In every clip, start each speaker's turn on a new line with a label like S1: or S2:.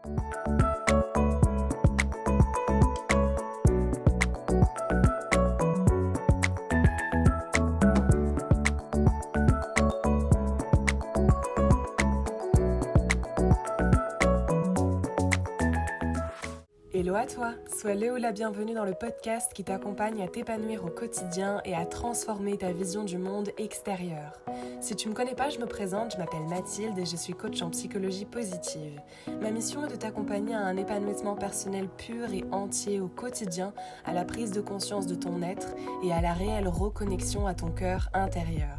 S1: Hello à toi, sois le ou la bienvenue dans le podcast qui t'accompagne à t'épanouir au quotidien et à transformer ta vision du monde extérieur. Si tu ne me connais pas, je me présente, je m'appelle Mathilde et je suis coach en psychologie positive. Ma mission est de t'accompagner à un épanouissement personnel pur et entier au quotidien, à la prise de conscience de ton être et à la réelle reconnexion à ton cœur intérieur.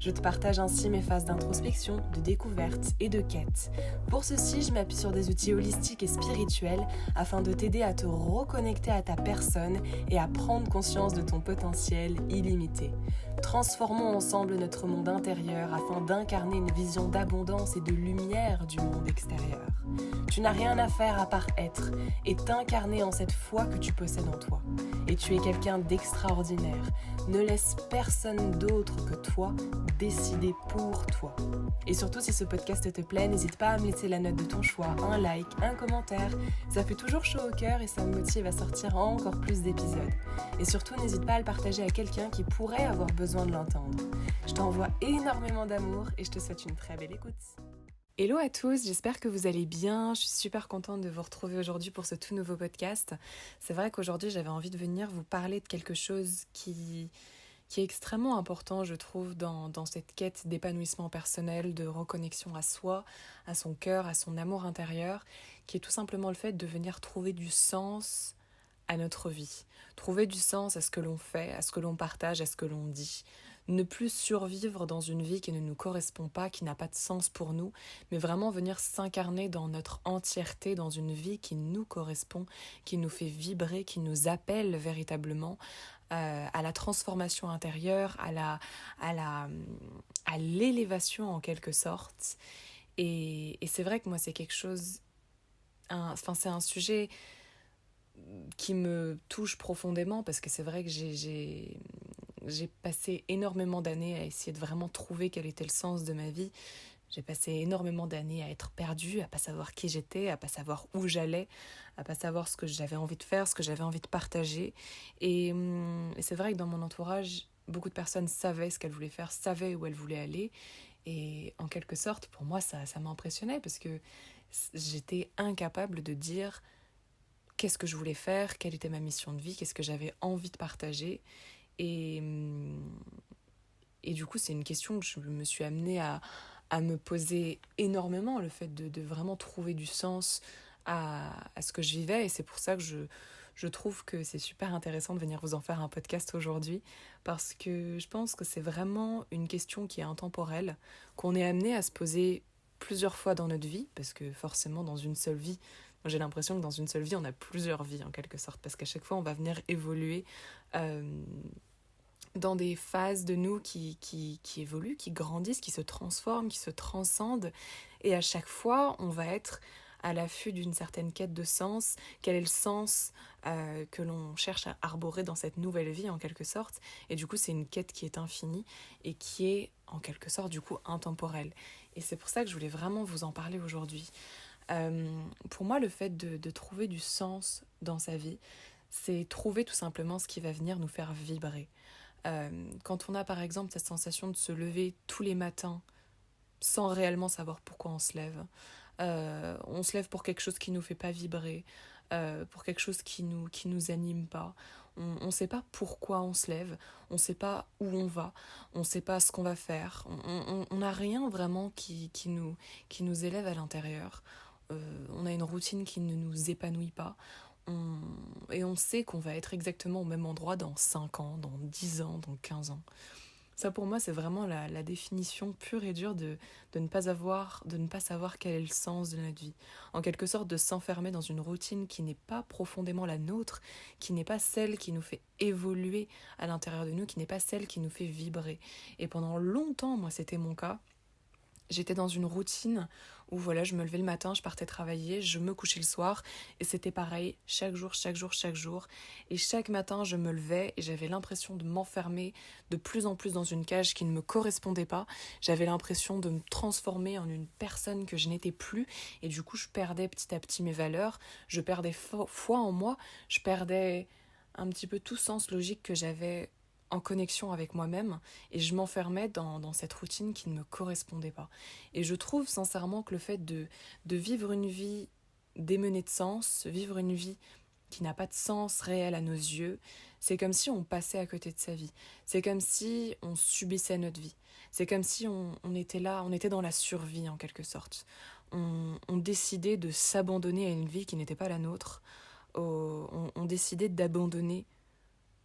S1: Je te partage ainsi mes phases d'introspection, de découverte et de quête. Pour ceci, je m'appuie sur des outils holistiques et spirituels afin de t'aider à te reconnecter à ta personne et à prendre conscience de ton potentiel illimité. Transformons ensemble notre monde intérieur afin d'incarner une vision d'abondance et de lumière du monde extérieur. Tu n'as rien à faire à part être et t'incarner en cette foi que tu possèdes en toi. Et tu es quelqu'un d'extraordinaire. Ne laisse personne d'autre que toi décider pour toi. Et surtout, si ce podcast te plaît, n'hésite pas à me laisser la note de ton choix, un like, un commentaire. Ça fait toujours chaud au cœur et ça me motive à sortir encore plus d'épisodes. Et surtout, n'hésite pas à le partager à quelqu'un qui pourrait avoir besoin de l'entendre. Je t'envoie énormément d'amour et je te souhaite une très belle écoute. Hello à tous, j'espère que vous allez bien. Je suis super contente de vous retrouver aujourd'hui pour ce tout nouveau podcast. C'est vrai qu'aujourd'hui, j'avais envie de venir vous parler de quelque chose qui est extrêmement important, je trouve, dans cette quête d'épanouissement personnel, de reconnexion à soi, à son cœur, à son amour intérieur, qui est tout simplement le fait de venir trouver du sens à notre vie, trouver du sens à ce que l'on fait, à ce que l'on partage, à ce que l'on dit. Ne plus survivre dans une vie qui ne nous correspond pas, qui n'a pas de sens pour nous, mais vraiment venir s'incarner dans notre entièreté, dans une vie qui nous correspond, qui nous fait vibrer, qui nous appelle véritablement à la transformation intérieure, à l'élévation en quelque sorte. Et c'est vrai que moi c'est quelque chose, c'est un sujet qui me touche profondément parce que c'est vrai que j'ai passé énormément d'années à essayer de vraiment trouver quel était le sens de ma vie. J'ai passé énormément d'années à être perdue, à pas savoir qui j'étais, à pas savoir où j'allais, à pas savoir ce que j'avais envie de faire, ce que j'avais envie de partager. Et c'est vrai que dans mon entourage, beaucoup de personnes savaient ce qu'elles voulaient faire, savaient où elles voulaient aller. Et en quelque sorte, pour moi, ça m'impressionnait parce que j'étais incapable de dire qu'est-ce que je voulais faire, quelle était ma mission de vie, qu'est-ce que j'avais envie de partager. Et du coup, c'est une question que je me suis amenée à me poser énormément, le fait de vraiment trouver du sens à ce que je vivais. Et c'est pour ça que je trouve que c'est super intéressant de venir vous en faire un podcast aujourd'hui, parce que je pense que c'est vraiment une question qui est intemporelle, qu'on est amené à se poser plusieurs fois dans notre vie, parce que forcément, dans une seule vie, j'ai l'impression que dans une seule vie, on a plusieurs vies en quelque sorte, parce qu'à chaque fois, on va venir évoluer dans des phases de nous qui évoluent, qui grandissent, qui se transforment, qui se transcendent. Et à chaque fois, on va être à l'affût d'une certaine quête de sens. Quel est le sens que l'on cherche à arborer dans cette nouvelle vie, en quelque sorte. Et du coup, c'est une quête qui est infinie et qui est, en quelque sorte, du coup, intemporelle. Et c'est pour ça que je voulais vraiment vous en parler aujourd'hui. Pour moi, le fait de trouver du sens dans sa vie, c'est trouver tout simplement ce qui va venir nous faire vibrer. Quand on a par exemple cette sensation de se lever tous les matins sans réellement savoir pourquoi on se lève, on se lève pour quelque chose qui nous fait pas vibrer, pour quelque chose qui nous anime pas, on sait pas pourquoi on se lève, on sait pas où on va, on sait pas ce qu'on va faire, on n'a rien vraiment qui nous élève à l'intérieur. On a une routine qui ne nous épanouit pas. Et on sait qu'on va être exactement au même endroit dans 5 ans, dans 10 ans, dans 15 ans. Ça pour moi c'est vraiment la définition pure et dure de ne pas savoir quel est le sens de notre vie. En quelque sorte de s'enfermer dans une routine qui n'est pas profondément la nôtre, qui n'est pas celle qui nous fait évoluer à l'intérieur de nous, qui n'est pas celle qui nous fait vibrer. Et pendant longtemps, moi c'était mon cas. J'étais dans une routine où voilà, je me levais le matin, je partais travailler, je me couchais le soir et c'était pareil chaque jour, chaque jour, chaque jour. Et chaque matin, je me levais et j'avais l'impression de m'enfermer de plus en plus dans une cage qui ne me correspondait pas. J'avais l'impression de me transformer en une personne que je n'étais plus et du coup, je perdais petit à petit mes valeurs, je perdais foi en moi, je perdais un petit peu tout sens logique que j'avais en connexion avec moi-même et je m'enfermais dans cette routine qui ne me correspondait pas. Et je trouve sincèrement que le fait de vivre une vie démenée de sens, vivre une vie qui n'a pas de sens réel à nos yeux, c'est comme si on passait à côté de sa vie. C'est comme si on subissait notre vie. C'est comme si on était là, on était dans la survie en quelque sorte. On décidait de s'abandonner à une vie qui n'était pas la nôtre. On décidait d'abandonner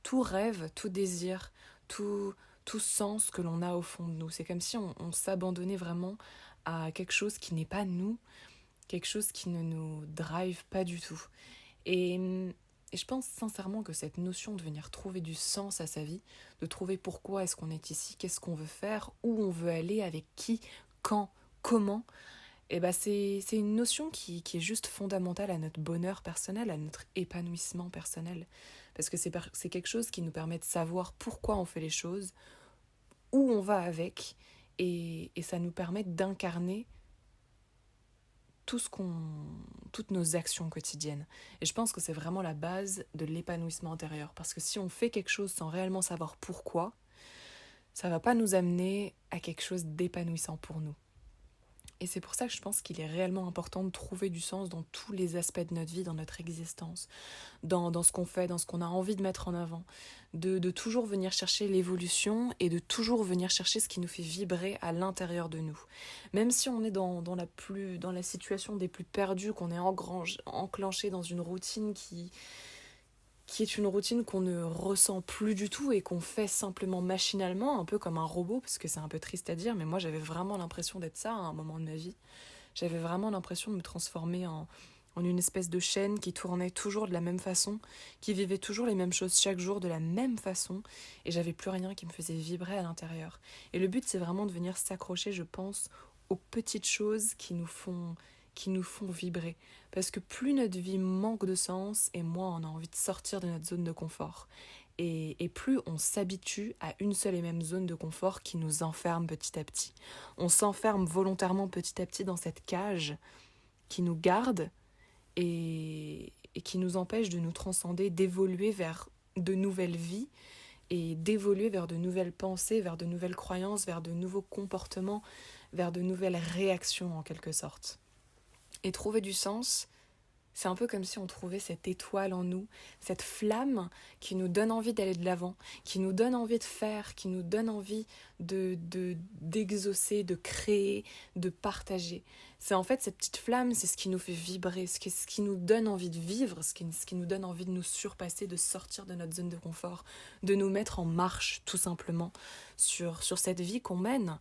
S1: tout rêve, tout désir, tout sens que l'on a au fond de nous. C'est comme si on s'abandonnait vraiment à quelque chose qui n'est pas nous, quelque chose qui ne nous drive pas du tout. Et, et je pense sincèrement que cette notion de venir trouver du sens à sa vie, de trouver pourquoi est-ce qu'on est ici, qu'est-ce qu'on veut faire, où on veut aller, avec qui, quand, comment, et ben c'est une notion qui est juste fondamentale à notre bonheur personnel, à notre épanouissement personnel. Parce que c'est quelque chose qui nous permet de savoir pourquoi on fait les choses, où on va avec, et ça nous permet d'incarner toutes nos actions quotidiennes. Et je pense que c'est vraiment la base de l'épanouissement intérieur. Parce que si on fait quelque chose sans réellement savoir pourquoi, ça va pas nous amener à quelque chose d'épanouissant pour nous. Et c'est pour ça que je pense qu'il est réellement important de trouver du sens dans tous les aspects de notre vie, dans notre existence, dans ce qu'on fait, dans ce qu'on a envie de mettre en avant, de toujours venir chercher l'évolution et de toujours venir chercher ce qui nous fait vibrer à l'intérieur de nous. Même si on est dans la situation des plus perdus, qu'on est enclenché dans une routine qui est une routine qu'on ne ressent plus du tout et qu'on fait simplement machinalement, un peu comme un robot, parce que c'est un peu triste à dire, mais moi j'avais vraiment l'impression d'être ça à un moment de ma vie. J'avais vraiment l'impression de me transformer en une espèce de chaîne qui tournait toujours de la même façon, qui vivait toujours les mêmes choses chaque jour de la même façon, et j'avais plus rien qui me faisait vibrer à l'intérieur. Et le but, c'est vraiment de venir s'accrocher, je pense, aux petites choses qui nous font vibrer. Parce que plus notre vie manque de sens, et moins on a envie de sortir de notre zone de confort. Et plus on s'habitue à une seule et même zone de confort qui nous enferme petit à petit. On s'enferme volontairement petit à petit dans cette cage qui nous garde et qui nous empêche de nous transcender, d'évoluer vers de nouvelles vies et d'évoluer vers de nouvelles pensées, vers de nouvelles croyances, vers de nouveaux comportements, vers de nouvelles réactions en quelque sorte. Et trouver du sens, c'est un peu comme si on trouvait cette étoile en nous, cette flamme qui nous donne envie d'aller de l'avant, qui nous donne envie de faire, qui nous donne envie d'exaucer, de créer, de partager. C'est en fait cette petite flamme, c'est ce qui nous fait vibrer, ce qui nous donne envie de vivre, ce qui nous donne envie de nous surpasser, de sortir de notre zone de confort, de nous mettre en marche tout simplement sur cette vie qu'on mène.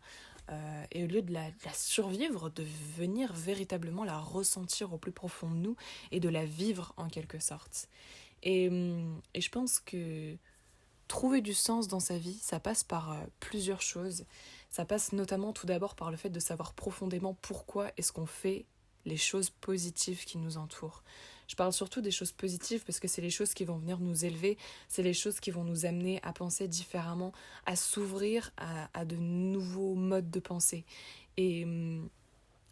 S1: Et au lieu de la survivre, de venir véritablement la ressentir au plus profond de nous et de la vivre en quelque sorte. Et je pense que trouver du sens dans sa vie, ça passe par plusieurs choses. Ça passe notamment tout d'abord par le fait de savoir profondément pourquoi est-ce qu'on fait les choses positives qui nous entourent. Je parle surtout des choses positives parce que c'est les choses qui vont venir nous élever, c'est les choses qui vont nous amener à penser différemment, à s'ouvrir à de nouveaux modes de pensée. Et,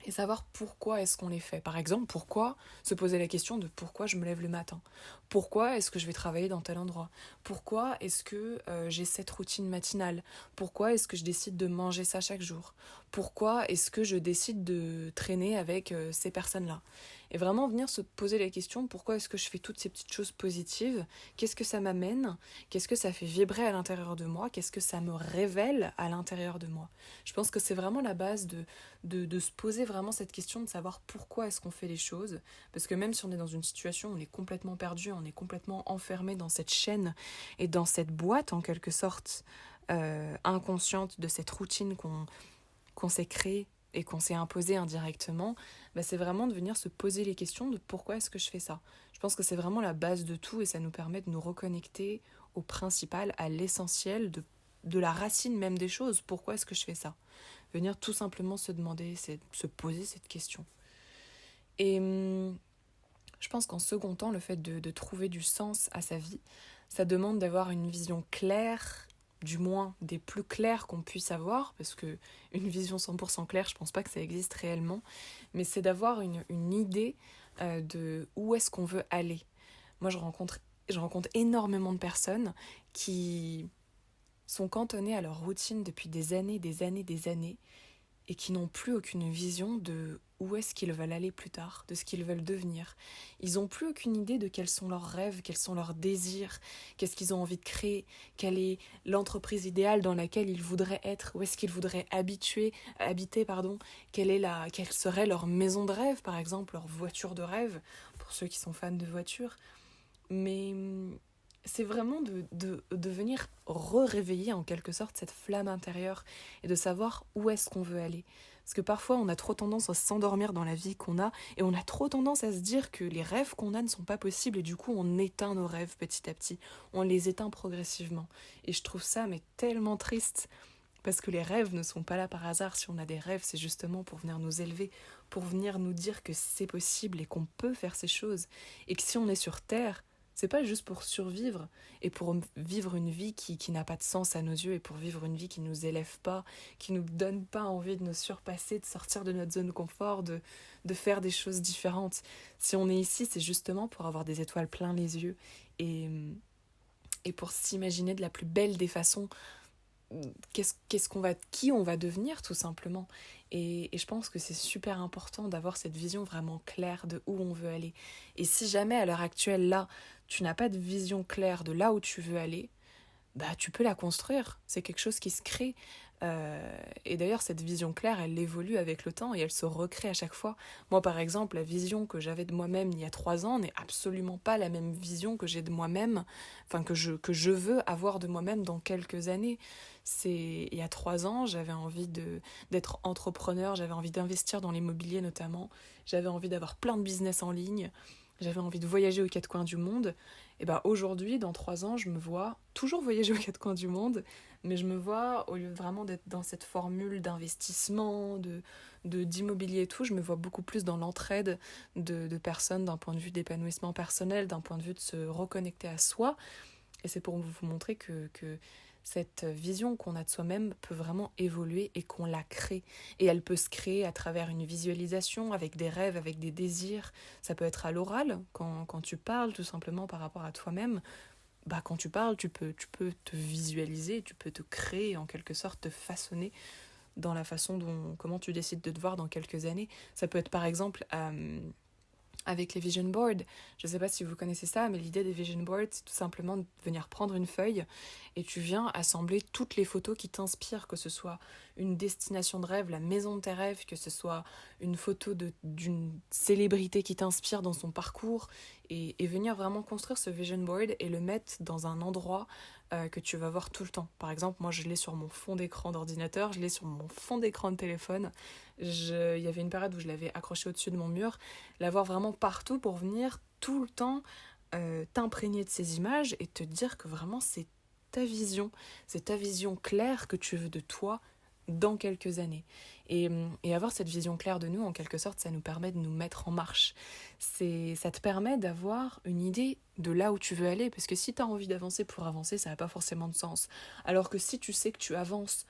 S1: et savoir pourquoi est-ce qu'on les fait. Par exemple, pourquoi se poser la question de pourquoi je me lève le matin. Pourquoi est-ce que je vais travailler dans tel endroit. Pourquoi est-ce que j'ai cette routine matinale. Pourquoi est-ce que je décide de manger ça chaque jour. Pourquoi est-ce que je décide de traîner avec ces personnes-là. Et vraiment venir se poser la question, pourquoi est-ce que je fais toutes ces petites choses positives. Qu'est-ce que ça m'amène. Qu'est-ce que ça fait vibrer à l'intérieur de moi. Qu'est-ce que ça me révèle à l'intérieur de moi. Je pense que c'est vraiment la base de se poser vraiment cette question de savoir pourquoi est-ce qu'on fait les choses. Parce que même si on est dans une situation où on est complètement perdu, on est complètement enfermé dans cette chaîne et dans cette boîte en quelque sorte inconsciente de cette routine qu'on s'est créée et qu'on s'est imposée indirectement, bah c'est vraiment de venir se poser les questions de pourquoi est-ce que je fais ça. Je pense que c'est vraiment la base de tout et ça nous permet de nous reconnecter au principal, à l'essentiel de la racine même des choses. Pourquoi est-ce que je fais ça ? venir tout simplement se poser cette question. Et je pense qu'en second temps, le fait de trouver du sens à sa vie, ça demande d'avoir une vision claire, du moins des plus claires qu'on puisse avoir, parce que une vision 100% claire, je pense pas que ça existe réellement, mais c'est d'avoir une idée de où est-ce qu'on veut aller. Moi, je rencontre énormément de personnes qui sont cantonnées à leur routine depuis des années, et qui n'ont plus aucune vision de où est-ce qu'ils veulent aller plus tard, de ce qu'ils veulent devenir. Ils n'ont plus aucune idée de quels sont leurs rêves, quels sont leurs désirs, qu'est-ce qu'ils ont envie de créer, quelle est l'entreprise idéale dans laquelle ils voudraient être, où est-ce qu'ils voudraient habiter, quelle serait leur maison de rêve, par exemple, leur voiture de rêve, pour ceux qui sont fans de voitures. Mais c'est vraiment de venir réveiller en quelque sorte cette flamme intérieure et de savoir où est-ce qu'on veut aller. Parce que parfois on a trop tendance à s'endormir dans la vie qu'on a et on a trop tendance à se dire que les rêves qu'on a ne sont pas possibles et du coup on éteint nos rêves petit à petit, on les éteint progressivement. Et je trouve ça mais tellement triste parce que les rêves ne sont pas là par hasard. Si on a des rêves, c'est justement pour venir nous élever, pour venir nous dire que c'est possible et qu'on peut faire ces choses. Et que si on est sur Terre, c'est pas juste pour survivre et pour vivre une vie qui n'a pas de sens à nos yeux et pour vivre une vie qui nous élève pas, qui nous donne pas envie de nous surpasser, de sortir de notre zone de confort, de faire des choses différentes. Si on est ici, c'est justement pour avoir des étoiles plein les yeux et, et pour s'imaginer de la plus belle des façons qui on va devenir tout simplement. Et je pense que c'est super important d'avoir cette vision vraiment claire de où on veut aller. Et si jamais à l'heure actuelle là, tu n'as pas de vision claire de là où tu veux aller, bah tu peux la construire. C'est quelque chose qui se crée. Et d'ailleurs, cette vision claire, elle évolue avec le temps et elle se recrée à chaque fois. Moi, par exemple, la vision que j'avais de moi-même il y a 3 ans n'est absolument pas la même vision que j'ai de moi-même, enfin que je veux avoir de moi-même dans quelques années. Il y a 3 ans, j'avais envie d'être entrepreneur, j'avais envie d'investir dans l'immobilier notamment, j'avais envie d'avoir plein de business en ligne, j'avais envie de voyager aux 4 coins du monde. Et bah aujourd'hui, dans 3 ans, je me vois toujours voyager aux 4 coins du monde, mais je me vois, au lieu vraiment d'être dans cette formule d'investissement, d'immobilier et tout, je me vois beaucoup plus dans l'entraide de personnes d'un point de vue d'épanouissement personnel, d'un point de vue de se reconnecter à soi. Et c'est pour vous montrer que cette vision qu'on a de soi-même peut vraiment évoluer et qu'on la crée. Et elle peut se créer à travers une visualisation, avec des rêves, avec des désirs. Ça peut être à l'oral, quand tu parles tout simplement par rapport à toi-même. Bah, quand tu parles, tu peux te visualiser, tu peux te créer en quelque sorte, te façonner dans la façon comment tu décides de te voir dans quelques années. Ça peut être par exemple avec les vision boards. Je ne sais pas si vous connaissez ça, mais l'idée des vision boards, c'est tout simplement de venir prendre une feuille et tu viens assembler toutes les photos qui t'inspirent, que ce soit une destination de rêve, la maison de tes rêves, que ce soit une photo d'une célébrité qui t'inspire dans son parcours, et venir vraiment construire ce vision board et le mettre dans un endroit que tu vas voir tout le temps. Par exemple, moi je l'ai sur mon fond d'écran d'ordinateur, je l'ai sur mon fond d'écran de téléphone. Il y avait une période où je l'avais accroché au-dessus de mon mur, l'avoir vraiment partout pour venir tout le temps t'imprégner de ces images et te dire que vraiment c'est ta vision claire que tu veux de toi dans quelques années. Et avoir cette vision claire de nous, en quelque sorte, ça nous permet de nous mettre en marche. Ça te permet d'avoir une idée de là où tu veux aller, parce que si tu as envie d'avancer pour avancer, ça n'a pas forcément de sens. Alors que si tu sais que tu avances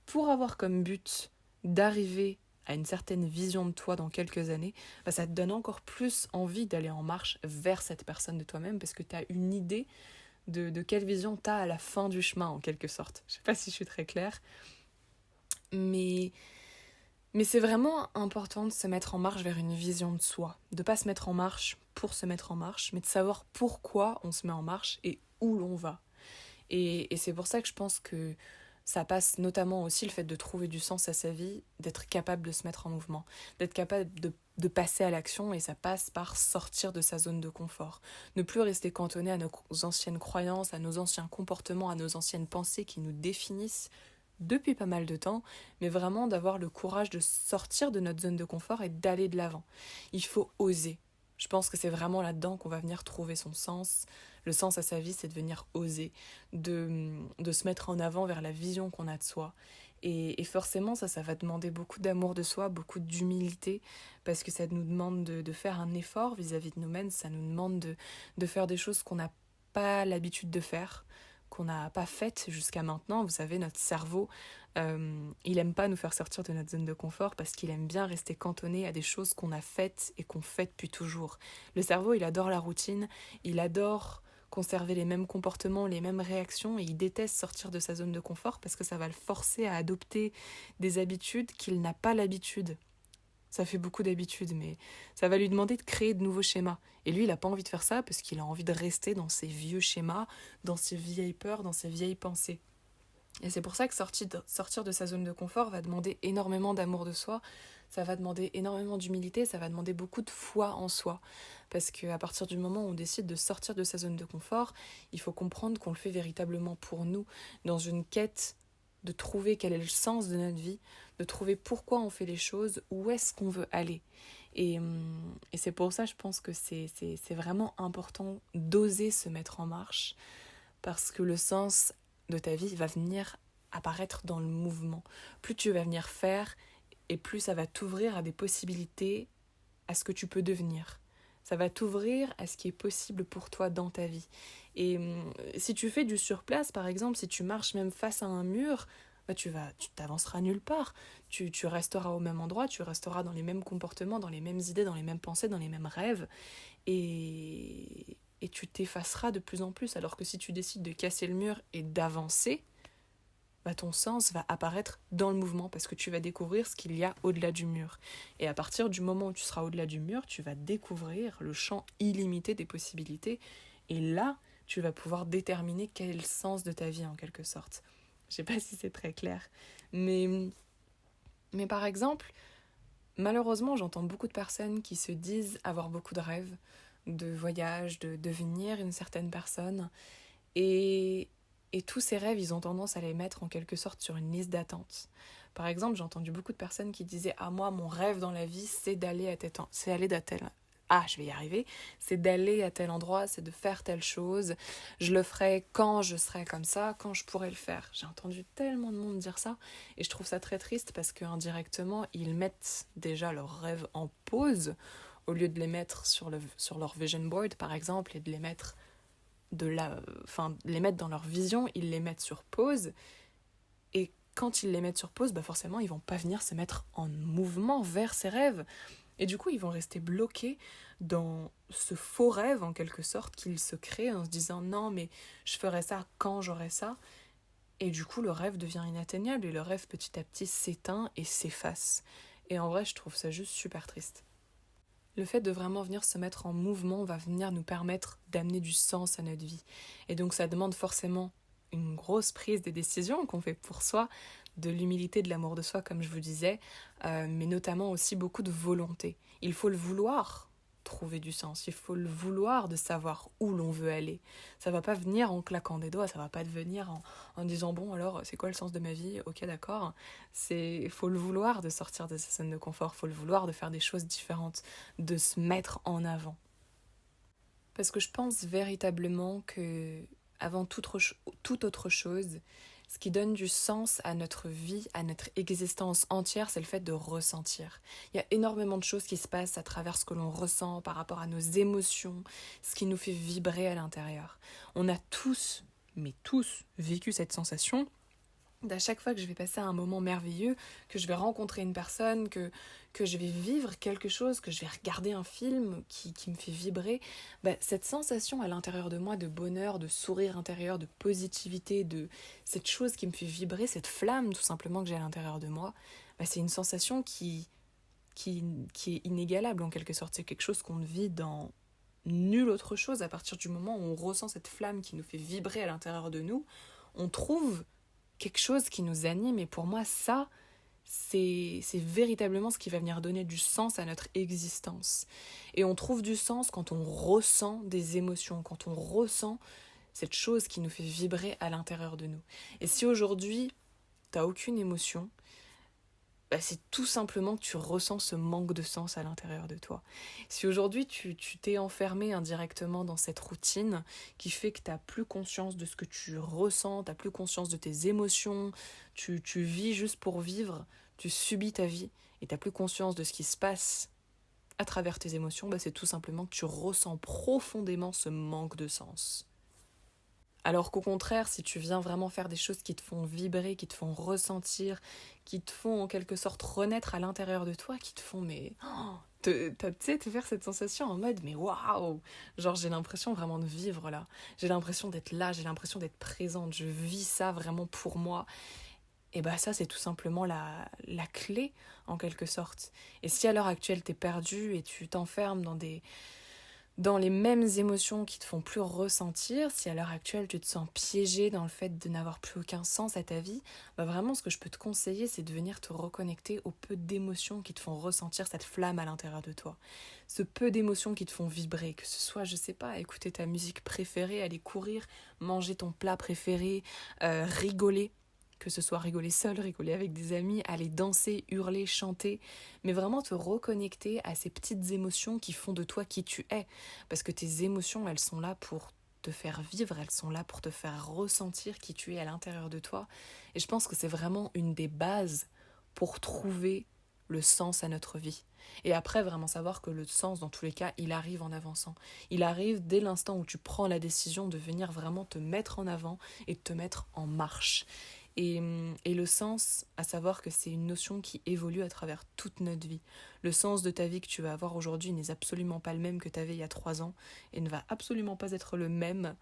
S1: pour avoir comme but d'arriver à une certaine vision de toi dans quelques années, bah ça te donne encore plus envie d'aller en marche vers cette personne de toi-même, parce que tu as une idée de quelle vision tu as à la fin du chemin, en quelque sorte. Je sais pas si je suis très claire, mais c'est vraiment important de se mettre en marche vers une vision de soi, de pas se mettre en marche pour se mettre en marche, mais de savoir pourquoi on se met en marche et où l'on va. Et c'est pour ça que je pense que ça passe notamment aussi le fait de trouver du sens à sa vie, d'être capable de se mettre en mouvement, d'être capable de passer à l'action, et ça passe par sortir de sa zone de confort. Ne plus rester cantonné à nos anciennes croyances, à nos anciens comportements, à nos anciennes pensées qui nous définissent depuis pas mal de temps, mais vraiment d'avoir le courage de sortir de notre zone de confort et d'aller de l'avant. Il faut oser. Je pense que c'est vraiment là-dedans qu'on va venir trouver son sens. Le sens à sa vie, c'est de venir oser, de se mettre en avant vers la vision qu'on a de soi. Et forcément, ça va demander beaucoup d'amour de soi, beaucoup d'humilité, parce que ça nous demande de faire un effort vis-à-vis de nous-mêmes, ça nous demande de faire des choses qu'on n'a pas l'habitude de faire, qu'on n'a pas faites jusqu'à maintenant. Vous savez, notre cerveau, il aime pas nous faire sortir de notre zone de confort parce qu'il aime bien rester cantonné à des choses qu'on a faites et qu'on fait depuis toujours. Le cerveau, il adore la routine, il adore conserver les mêmes comportements, les mêmes réactions, et il déteste sortir de sa zone de confort parce que ça va le forcer à adopter des habitudes qu'il n'a pas l'habitude. Ça fait beaucoup d'habitudes, mais ça va lui demander de créer de nouveaux schémas. Et lui, il n'a pas envie de faire ça parce qu'il a envie de rester dans ses vieux schémas, dans ses vieilles peurs, dans ses vieilles pensées. Et c'est pour ça que sortir de sa zone de confort va demander énormément d'amour de soi, ça va demander énormément d'humilité, ça va demander beaucoup de foi en soi. Parce qu'à partir du moment où on décide de sortir de sa zone de confort, il faut comprendre qu'on le fait véritablement pour nous, dans une quête de trouver quel est le sens de notre vie, de trouver pourquoi on fait les choses, où est-ce qu'on veut aller. Et c'est pour ça, je pense que c'est vraiment important d'oser se mettre en marche, parce que le sens de ta vie va venir apparaître dans le mouvement. Plus tu vas venir faire, et plus ça va t'ouvrir à des possibilités, à ce que tu peux devenir. Ça va t'ouvrir à ce qui est possible pour toi dans ta vie. Et si tu fais du surplace, par exemple, si tu marches même face à un mur, bah tu t'avanceras nulle part. Tu resteras au même endroit, tu resteras dans les mêmes comportements, dans les mêmes idées, dans les mêmes pensées, dans les mêmes rêves. Et tu t'effaceras de plus en plus. Alors que si tu décides de casser le mur et d'avancer, bah ton sens va apparaître dans le mouvement parce que tu vas découvrir ce qu'il y a au-delà du mur. Et à partir du moment où tu seras au-delà du mur, tu vas découvrir le champ illimité des possibilités. Et là, tu vas pouvoir déterminer quel est le sens de ta vie en quelque sorte. Je sais pas si c'est très clair. Mais par exemple, malheureusement, j'entends beaucoup de personnes qui se disent avoir beaucoup de rêves, de voyages, de devenir une certaine personne. Et tous ces rêves, ils ont tendance à les mettre en quelque sorte sur une liste d'attente. Par exemple, j'ai entendu beaucoup de personnes qui disaient « Ah, moi, mon rêve dans la vie, c'est d'aller à tel... Ah, je vais y arriver. C'est d'aller à tel endroit, c'est de faire telle chose. Je le ferai quand je serai comme ça, quand je pourrai le faire. » J'ai entendu tellement de monde dire ça. Et je trouve ça très triste parce qu'indirectement, ils mettent déjà leurs rêves en pause au lieu de les mettre sur leur vision board, par exemple, et de les mettre les mettre dans leur vision, ils les mettent sur pause. Et quand ils les mettent sur pause, bah forcément, ils vont pas venir se mettre en mouvement vers ces rêves. Et du coup, ils vont rester bloqués dans ce faux rêve, en quelque sorte, qu'ils se créent en se disant « Non, mais je ferai ça quand j'aurai ça ». Et du coup, le rêve devient inatteignable et le rêve, petit à petit, s'éteint et s'efface. Et en vrai, je trouve ça juste super triste. Le fait de vraiment venir se mettre en mouvement va venir nous permettre d'amener du sens à notre vie. Et donc ça demande forcément une grosse prise de décision qu'on fait pour soi, de l'humilité, de l'amour de soi, comme je vous disais, mais notamment aussi beaucoup de volonté. Il faut le vouloir trouver du sens, il faut le vouloir de savoir où l'on veut aller. Ça va pas venir en claquant des doigts, ça va pas venir en disant bon alors c'est quoi le sens de ma vie, ok d'accord. Faut le vouloir de sortir de sa zone de confort, faut le vouloir de faire des choses différentes, de se mettre en avant. Parce que je pense véritablement que avant toute autre chose, ce qui donne du sens à notre vie, à notre existence entière, c'est le fait de ressentir. Il y a énormément de choses qui se passent à travers ce que l'on ressent par rapport à nos émotions, ce qui nous fait vibrer à l'intérieur. On a tous, mais tous, vécu cette sensation d'à chaque fois que je vais passer un moment merveilleux, que je vais rencontrer une personne, que je vais vivre quelque chose, que je vais regarder un film qui me fait vibrer, cette sensation à l'intérieur de moi de bonheur, de sourire intérieur, de positivité, de cette chose qui me fait vibrer, cette flamme tout simplement que j'ai à l'intérieur de moi, c'est une sensation qui est inégalable en quelque sorte. C'est quelque chose qu'on ne vit dans nulle autre chose. À partir du moment où on ressent cette flamme qui nous fait vibrer à l'intérieur de nous, on trouve quelque chose qui nous anime, et pour moi ça c'est véritablement ce qui va venir donner du sens à notre existence. Et on trouve du sens quand on ressent des émotions, quand on ressent cette chose qui nous fait vibrer à l'intérieur de nous. Et si aujourd'hui t'as aucune émotion, c'est tout simplement que tu ressens ce manque de sens à l'intérieur de toi. Si aujourd'hui tu t'es enfermé indirectement dans cette routine qui fait que tu n'as plus conscience de ce que tu ressens, tu n'as plus conscience de tes émotions, tu vis juste pour vivre, tu subis ta vie et tu n'as plus conscience de ce qui se passe à travers tes émotions, c'est tout simplement que tu ressens profondément ce manque de sens. Alors qu'au contraire, si tu viens vraiment faire des choses qui te font vibrer, qui te font ressentir, qui te font en quelque sorte renaître à l'intérieur de toi, qui te font tu sais, te faire cette sensation en mode mais waouh, genre j'ai l'impression vraiment de vivre là, j'ai l'impression d'être là, j'ai l'impression d'être présente, je vis ça vraiment pour moi. Et ça c'est tout simplement la clé en quelque sorte. Et si à l'heure actuelle t'es perdu et tu t'enfermes dans les mêmes émotions qui te font plus ressentir, si à l'heure actuelle tu te sens piégé dans le fait de n'avoir plus aucun sens à ta vie, vraiment ce que je peux te conseiller c'est de venir te reconnecter au peu d'émotions qui te font ressentir cette flamme à l'intérieur de toi. Ce peu d'émotions qui te font vibrer, que ce soit, je sais pas, écouter ta musique préférée, aller courir, manger ton plat préféré, rigoler. Que ce soit rigoler seul, rigoler avec des amis, aller danser, hurler, chanter, mais vraiment te reconnecter à ces petites émotions qui font de toi qui tu es. Parce que tes émotions, elles sont là pour te faire vivre, elles sont là pour te faire ressentir qui tu es à l'intérieur de toi. Et je pense que c'est vraiment une des bases pour trouver le sens à notre vie. Et après, vraiment savoir que le sens, dans tous les cas, il arrive en avançant. Il arrive dès l'instant où tu prends la décision de venir vraiment te mettre en avant et de te mettre en marche. Et le sens, à savoir que c'est une notion qui évolue à travers toute notre vie. Le sens de ta vie que tu vas avoir aujourd'hui n'est absolument pas le même que tu avais il y a 3 ans et ne va absolument pas être le même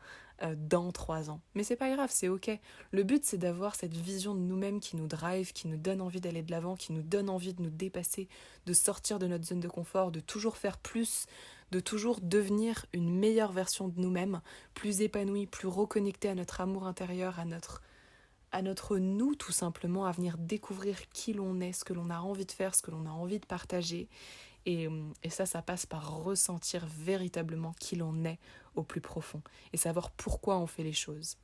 S1: dans 3 ans. Mais c'est pas grave, c'est ok. Le but, c'est d'avoir cette vision de nous-mêmes qui nous drive, qui nous donne envie d'aller de l'avant, qui nous donne envie de nous dépasser, de sortir de notre zone de confort, de toujours faire plus, de toujours devenir une meilleure version de nous-mêmes, plus épanouie, plus reconnectée à notre amour intérieur, à notre nous tout simplement, à venir découvrir qui l'on est, ce que l'on a envie de faire, ce que l'on a envie de partager. Et ça passe par ressentir véritablement qui l'on est au plus profond et savoir pourquoi on fait les choses.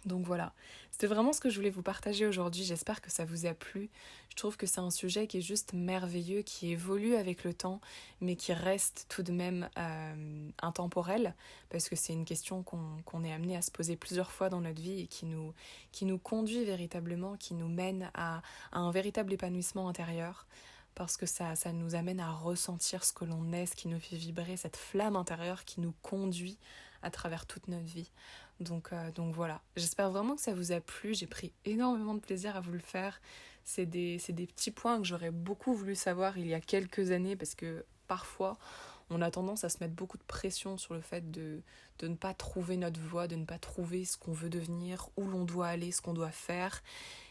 S1: Donc voilà, c'était vraiment ce que je voulais vous partager aujourd'hui, j'espère que ça vous a plu. Je trouve que c'est un sujet qui est juste merveilleux, qui évolue avec le temps, mais qui reste tout de même intemporel, parce que c'est une question qu'on est amené à se poser plusieurs fois dans notre vie et qui nous conduit véritablement, qui nous mène à un véritable épanouissement intérieur, parce que ça nous amène à ressentir ce que l'on est, ce qui nous fait vibrer, cette flamme intérieure qui nous conduit à travers toute notre vie. Donc voilà, j'espère vraiment que ça vous a plu, j'ai pris énormément de plaisir à vous le faire. C'est des petits points que j'aurais beaucoup voulu savoir il y a quelques années, parce que parfois on a tendance à se mettre beaucoup de pression sur le fait de ne pas trouver notre voie, de ne pas trouver ce qu'on veut devenir, où l'on doit aller, ce qu'on doit faire.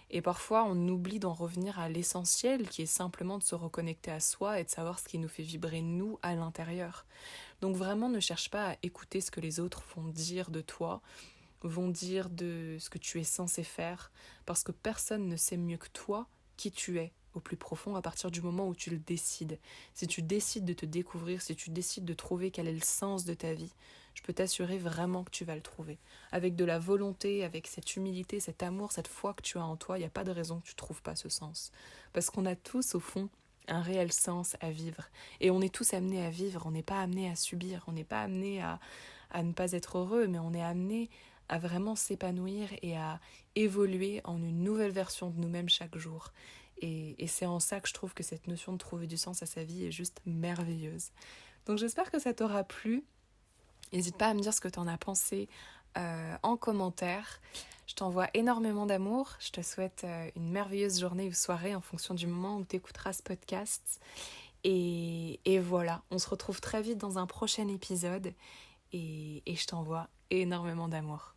S1: Et parfois on oublie d'en revenir à l'essentiel, qui est simplement de se reconnecter à soi et de savoir ce qui nous fait vibrer nous à l'intérieur. Donc vraiment ne cherche pas à écouter ce que les autres vont dire de toi, vont dire de ce que tu es censé faire, parce que personne ne sait mieux que toi qui tu es au plus profond à partir du moment où tu le décides. Si tu décides de te découvrir, si tu décides de trouver quel est le sens de ta vie, je peux t'assurer vraiment que tu vas le trouver. Avec de la volonté, avec cette humilité, cet amour, cette foi que tu as en toi, il n'y a pas de raison que tu ne trouves pas ce sens. Parce qu'on a tous au fond un réel sens à vivre. Et on est tous amenés à vivre, on n'est pas amenés à subir, on n'est pas amenés à ne pas être heureux, mais on est amenés à vraiment s'épanouir et à évoluer en une nouvelle version de nous-mêmes chaque jour. Et c'est en ça que je trouve que cette notion de trouver du sens à sa vie est juste merveilleuse. Donc j'espère que ça t'aura plu. N'hésite pas à me dire ce que tu en as pensé en commentaire. Je t'envoie énormément d'amour. Je te souhaite une merveilleuse journée ou soirée en fonction du moment où tu écouteras ce podcast. Et voilà, on se retrouve très vite dans un prochain épisode. Et je t'envoie énormément d'amour.